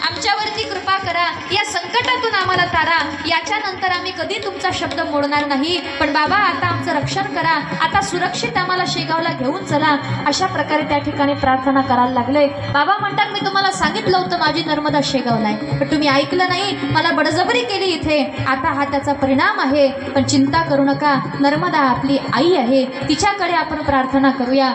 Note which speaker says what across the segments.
Speaker 1: आमच्यावरती कृपा करा, या संकटातून आम्हाला तारा, याच्या नंतर आम्ही कधी तुमचा शब्द मोडणार नाही, पण बाबा आता आमचं रक्षण करा, आता सुरक्षित आम्हाला शेगावला घेऊन चला, अशा प्रकारे त्या ठिकाणी प्रार्थना करायला लागले। बाबा म्हणतात मी तुम्हाला सांगितलं होतं माझी नर्मदा शेगावला आहे, पण तुम्ही ऐकलं नाही, मला बळजबरी केली इथे, आता हा त्याचा परिणाम आहे, पण चिंता करू नका, नर्मदा आपली आई आहे, तिच्याकडे आपण प्रार्थना करूया।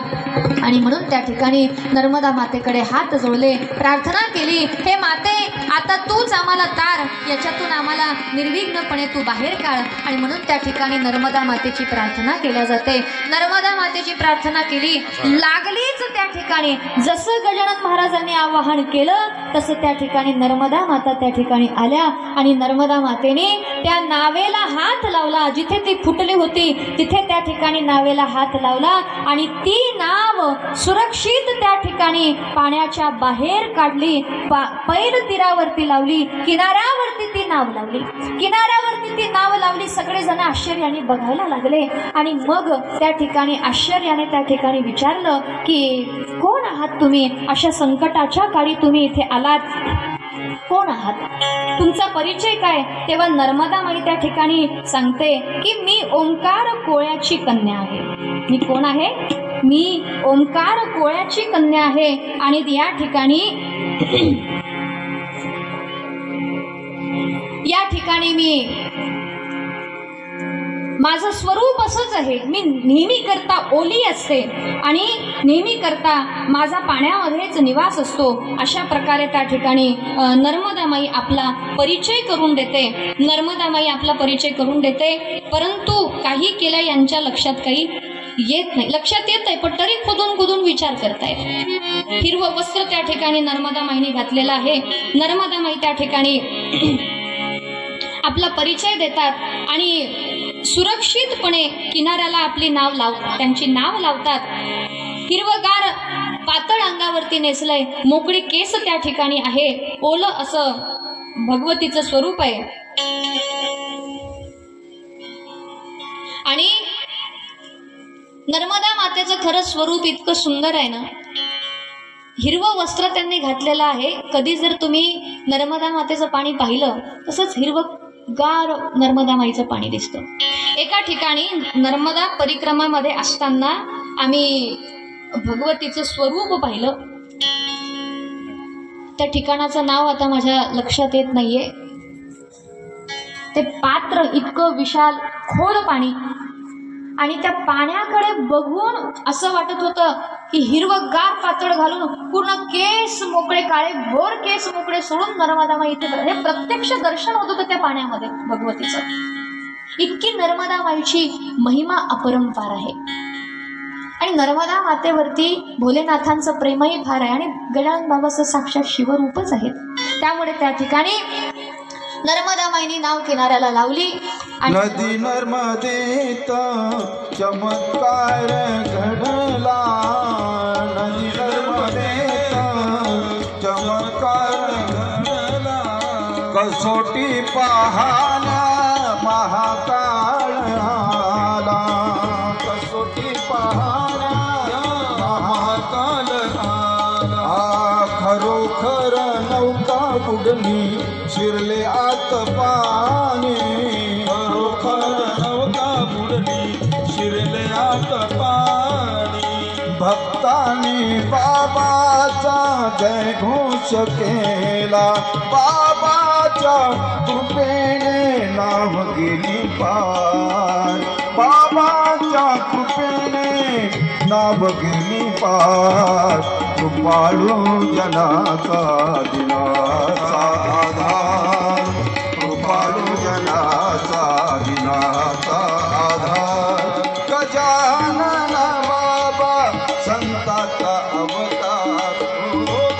Speaker 1: आणि म्हणून त्या ठिकाणी नर्मदा मातेकडे हात जोडले, प्रार्थना केली, हे माते आता तूच आम्हाला तार, याच्यातून आम्हाला निर्विघ्नपणे तू बाहेर काढ। आणि म्हणून त्या ठिकाणी नर्मदा मातेची प्रार्थना केल्या जाते। नर्मदा मातेची प्रार्थना केली, लागलीच त्या ठिकाणी जसं गजानन महाराजांनी आवाहन केलं तसं त्या ठिकाणी नर्मदा माता त्या ठिकाणी आल्या आणि नर्मदा मातेने त्या नावेला हात लावला, जिथे ती फुटली होती तिथे त्या ठिकाणी नावेला हात लावला आणि ती नाव सुरक्षित त्या ठिकाणी पाण्याच्या बाहेर काढली, पैर तीरावरती लावली, किनाऱ्यावरती ती नाव लावली, किनाऱ्यावरती ती नाव लावली। सगळेजण आश्चर्याने बघायला लागले आणि मग त्या ठिकाणी आश्चर्याने त्या ठिकाणी विचारलं की कोण आहात तुम्ही, अशा संकटाच्या काळी तुम्ही इथे आलात, कोण आहात, तुमचा परिचय काय? तेव्हा नर्मदा माई त्या ठिकाणी सांगते की मी ओंकार कोळ्याची कन्या आहे। मी कोण आहे? मी ओंकार कोळ्याची कन्या आहे आणि या ठिकाणी मी माझं स्वरूप असंच आहे, मी नेहमी करता ओली असते आणि नेहमी करता माझा पाण्यामध्येच निवास असतो। अशा प्रकारे त्या ठिकाणी नर्मदा माई आपला परिचय करून देते, नर्मदा माई आपला परिचय करून देते। परंतु काही केलं यांच्या लक्षात काही येत नाही, लक्षात येत आहे पण तरी खुदून विचार करतायत। हिरवं वस्त्र त्या ठिकाणी नर्मदा माईने घातलेलं आहे। नर्मदा माई त्या ठिकाणी आपला परिचय देतात आणि सुरक्षितपणे किनाऱ्याला आपली त्यांची नाव लावतात। हिरवगार पातळ अंगावरती नेसलंय, मोकळी केस त्या ठिकाणी आहे, ओलं असं भगवतीचं स्वरूप आहे। आणि नर्मदा मातेचं खरं स्वरूप इतकं सुंदर आहे ना, हिरवं वस्त्र त्यांनी घातलेलं आहे। कधी जर तुम्ही नर्मदा मातेचं पाणी पाहिलं तसंच हिरवगार नर्मदा माईचं पाणी दिसतं। एका ठिकाणी नर्मदा परिक्रमामध्ये असताना आम्ही भगवतीचं स्वरूप पाहिलं, त्या ठिकाणाचं नाव आता माझ्या लक्षात येत नाहीये। ते पात्र इतकं विशाल खोल पाणी आणि त्या पाण्याकडे बघून असं वाटत होतं की हिरवगार पातळ घालून पूर्ण केस मोकळे, काळे भोर केस मोकळे सोडून नर्मदा माई इथे, हे प्रत्यक्ष दर्शन होत होतं त्या पाण्यामध्ये भगवतीचं। इतकी नर्मदा माईची महिमा अपरंपार आहे आणि नर्मदा मातेवरती भोलेनाथांचं प्रेमही फार आहे आणि गजानन बाबाचं साक्षात शिवरूपच आहेत। त्यामुळे त्या ठिकाणी नर्मदा माईनी नाव किनाऱ्याला लावली।
Speaker 2: नदी नर्मदेत चमत्कार घडला, नदी नर्मदेत चमत्कार घडला, कसोटी पाहना महाकाळ आला, कसोटी पाहना महाकाळ आला, खरोखर नौका बुडली शिरले आत पाणी, खरोखर नौका बुडली शिरले आत पाणी, भक्तांनी बाबाचा जय घोष केला, बाबाच्या कृपेने नाव गेली पार, बाबाच्या कृपेने नाव गेली पार, कृपाळू जनाचा दिनाचा आधार, कृपाळू जनाचा दिनाचा आधार, गजानन बाबा संताचा अवतार,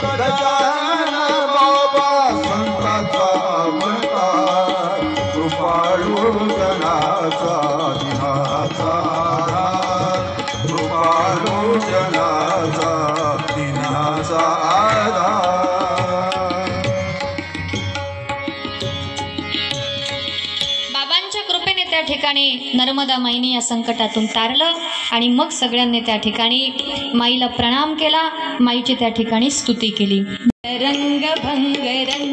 Speaker 2: गजानन बाबा संताचा अवतार, कृपाळू जनाचा दिनाचा आधार, कृपाळू जनाचा दिनाचा आधार।
Speaker 1: बाबांच्या कृपेने त्या ठिकाणी नर्मदा माईने या संकटातून तारलं आणि मग सगळ्यांनी त्या ठिकाणी माईला प्रणाम केला, माईची त्या ठिकाणी स्तुती केली। रंग भंग रंग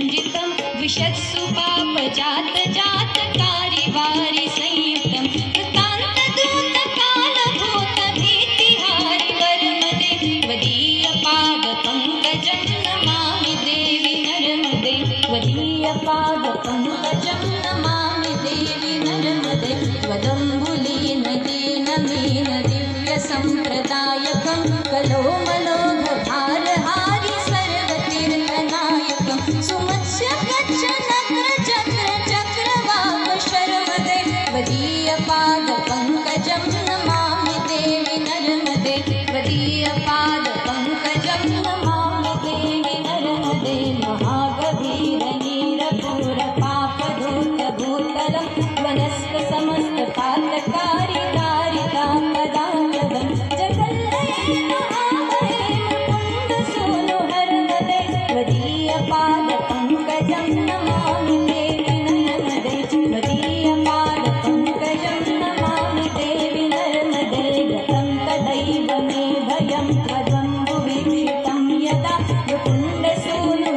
Speaker 3: विशत्सु पाप जात जात कारी वारी संयुक्तम कृतांत दूत काल भूत भीतिहारी वरमदे वदीय पाद पंकजं नमामि देवी नर्मदे वदीय पाद पंकजं नमामि देवी नर्मदे वदम्बुलीन दीन मीन दिव्य संप्रदायकं कलो मनोघ भारहारि सर्वतीर्थनायकं सुमत्स्य गच्छ नग्र चक्र चक्रवाक शर्मदे वदीय पाद पंकजं नमामि देवी नर्मदे वदीय पाद पंकजं नमामि देवी नर्मदे महागभीर नीरपूर पापदूत भूतलं वनस्क समस्त पातकारी कारिकापदान्यवं जगल्लये महामहे मुकुन्द सोनु हरमदे वदीय पाद पंकजं नमामि देवी नर्मदे वदीय पाद पंकजं नमामि देवी नर्मदे गतं तदैव मे भयं त्वदम्बुवीक्षितं यदा मुकुन्द सोनु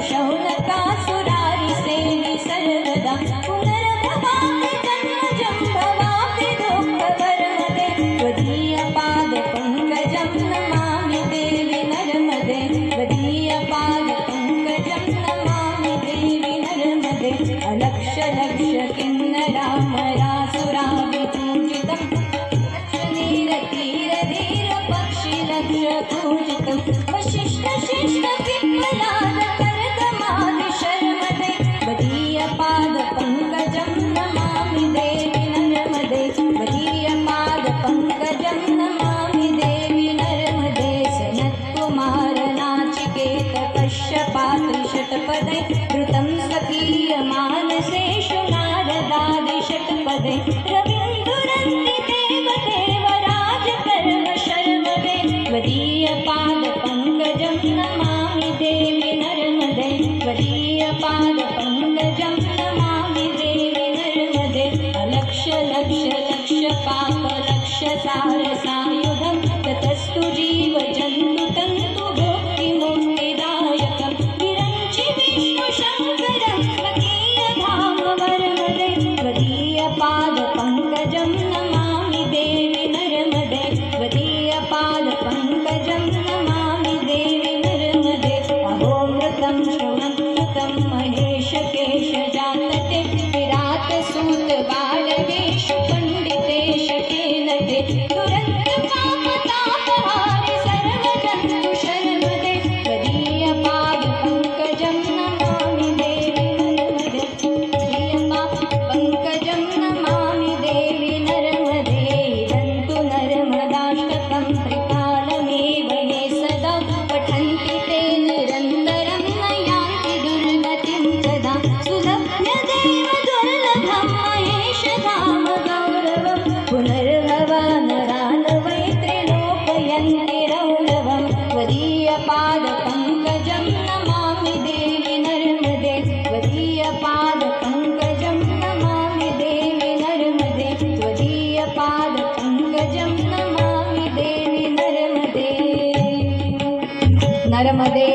Speaker 3: शौनकासुरारिसेवि सर्वदा पुनर्भवामि जन्मजं भवामि दुःखवर्मदे वदीय पाद पंकजं नमामि देवी नर्मदे वदीय पाद पंकजं नमामि देवी नर्मदे अलक्ष लक्ष किन्नरामरासुराभिपूजितं नीर तीर धीर पक्षि लक्ष पूजितं वशिष्ठ शिष्ट पिप्पलाद कर्दमादि शर्मदे वदीय पाद पंकजं नमामि देवी नर्मदे वदीय पाद पंकजं नमामि देवी नर्मदे सनत्कुमार नाचिकेत कश्यपात्रि षट्पदे धृतं स्वकीय मानसेषु नारदादि षट्पदे रवीन्दुरन्ति देवदेवराज कर्म शर्मदे वदीय पाद पंकजं नमामि देवी नर्मदे वदीय पाद पंकजं नमामि देवी नर्मदे अलक्ष लक्ष लक्ष पाप लक्ष सार सायुधं ततस्तु जीव जन्तु तन्तु भुक्ति मुक्तिदायकं विरञ्चि विष्णु शङ्करं स्वकीय धाम वर्मदे वदीय पाद पंकजं नमामि देवी नर्मदे वदीय पाद पंकजं नमामि देवी नर्मदे अहोमृतं श्रवणं महेश केश जानते विराट सूत बालवेश पंडितेश केनते दुरंत पाप तापहारि सर्वजन्तु शर्मदे वदीय पाद पंकजं नमामि देवी नर्मदे वदीय पाद पंकजं नमामि देवी नर्मदे दन्तु नर्मदाष्टकं त्रिकालमेव ये सदा पठन्ति ते निरन्तरं न यान्ति दुर्गतिं सदा सुलभ्य देव दुर्लभं महेश धाम गौरवं पुनर्भवानरान् वै त्रिलोकयन्ति रौरवं वदीय पाद पंकजं नमामि देवी नर्मदे वदीय पाद पंकजं नमामि देवी नर्मदे वदीय पाद पंकजं नमामि देवी नर्मदे नर्मदे